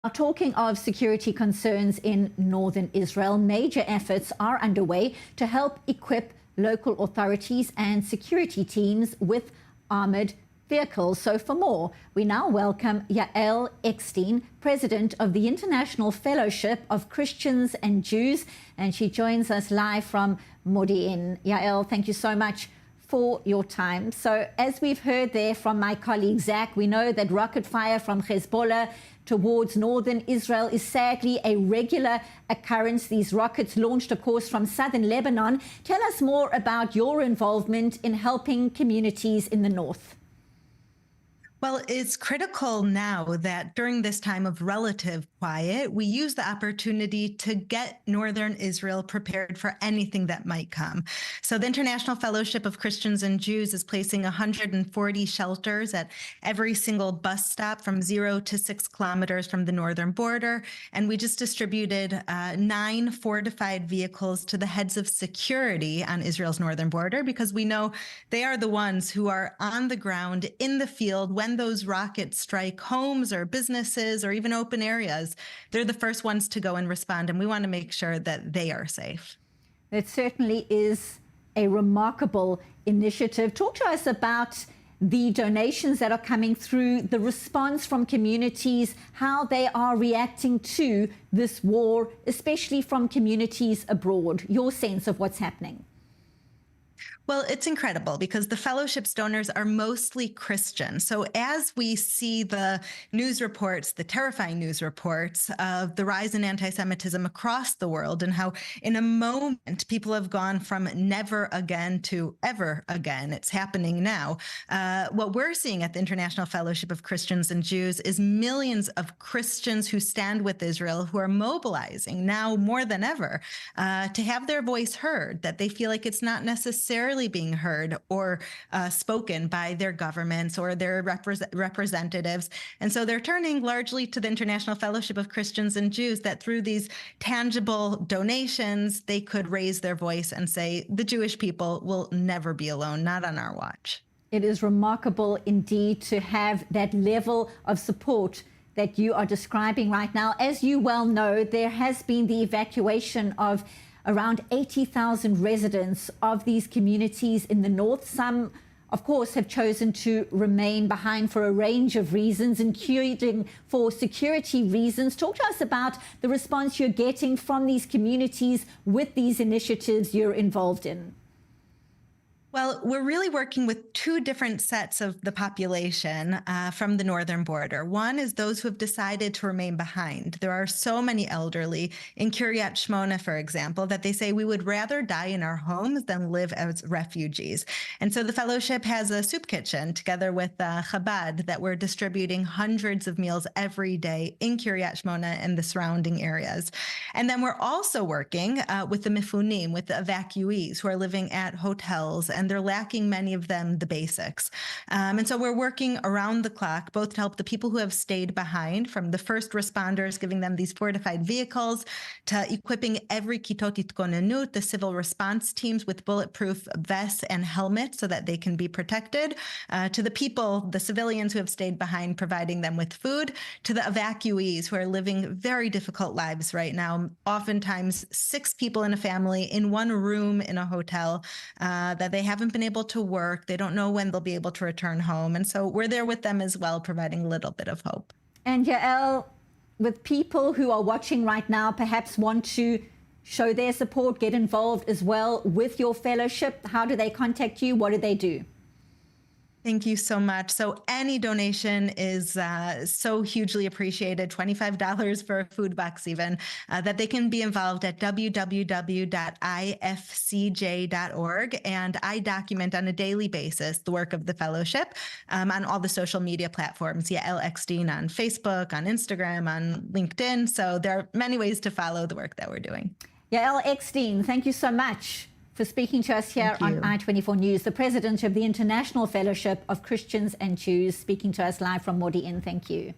Now, talking of security concerns in northern Israel, major efforts are underway to help equip local authorities and security teams with armored vehicles. So for more, we now welcome Yael Eckstein, President of the International Fellowship of Christians and Jews, and she joins us live from Modi'in. Yael, thank you so much for your time. So as we've heard there from my colleague Zach, we know that rocket fire from Hezbollah towards northern Israel is sadly a regular occurrence. These rockets launched, of course, from southern Lebanon. Tell us more about your involvement in helping communities in the north. Well, it's critical now that during this time of relative quiet, we use the opportunity to get northern Israel prepared for anything that might come. So the International Fellowship of Christians and Jews is placing 140 shelters at every single bus stop from 0 to 6 kilometers from the northern border. And we just distributed 9 fortified vehicles to the heads of security on Israel's northern border, because we know they are the ones who are on the ground in the field when those rockets strike homes or businesses or even open areas. They're the first ones to go and respond, and we want to make sure that they are safe. It certainly is a remarkable initiative. Talk to us about the donations that are coming through, the response from communities, how they are reacting to this war, especially from communities abroad, your sense of what's happening. Well, it's incredible because the fellowship's donors are mostly Christian. So as we see the news reports, the terrifying news reports of the rise in anti-Semitism across the world and how in a moment people have gone from never again to ever again, it's happening now. What we're seeing at the International Fellowship of Christians and Jews is millions of Christians who stand with Israel, who are mobilizing now more than ever to have their voice heard, that they feel like it's not necessarily being heard or spoken by their governments or their representatives. And so they're turning largely to the International Fellowship of Christians and Jews, that through these tangible donations, they could raise their voice and say, the Jewish people will never be alone, not on our watch. It is remarkable indeed to have that level of support that you are describing right now. As you well know, there has been the evacuation of around 80,000 residents of these communities in the north. Some, of course, have chosen to remain behind for a range of reasons, including for security reasons. Talk to us about the response you're getting from these communities with these initiatives you're involved in. Well, we're really working with two different sets of the population from the northern border. One is those who have decided to remain behind. There are so many elderly in Kiryat Shmona, for example, that they say we would rather die in our homes than live as refugees. And so the fellowship has a soup kitchen together with Chabad that we're distributing hundreds of meals every day in Kiryat Shmona and the surrounding areas. And then we're also working with the Mifunim, with the evacuees who are living at hotels, and they're lacking, many of them, the basics. And so we're working around the clock, both to help the people who have stayed behind, from the first responders, giving them these fortified vehicles, to equipping every kitot itkonenut, the civil response teams, with bulletproof vests and helmets so that they can be protected, to the people, the civilians who have stayed behind, providing them with food, to the evacuees who are living very difficult lives right now, oftentimes 6 people in a family in one room in a hotel, that they haven't been able to work. They don't know when they'll be able to return home. And so we're there with them as well, providing a little bit of hope. And Yael, with people who are watching right now, perhaps want to show their support, get involved as well with your fellowship, how do they contact you? What do they do? Thank you so much. So any donation is so hugely appreciated, $25 for a food box even, that they can be involved at www.ifcj.org. And I document on a daily basis the work of the fellowship on all the social media platforms, Yael Eckstein on Facebook, on Instagram, on LinkedIn. So there are many ways to follow the work that we're doing. Yael Eckstein, thank you so much for speaking to us here on I-24 News, the president of the International Fellowship of Christians and Jews, speaking to us live from Modi'in. Thank you.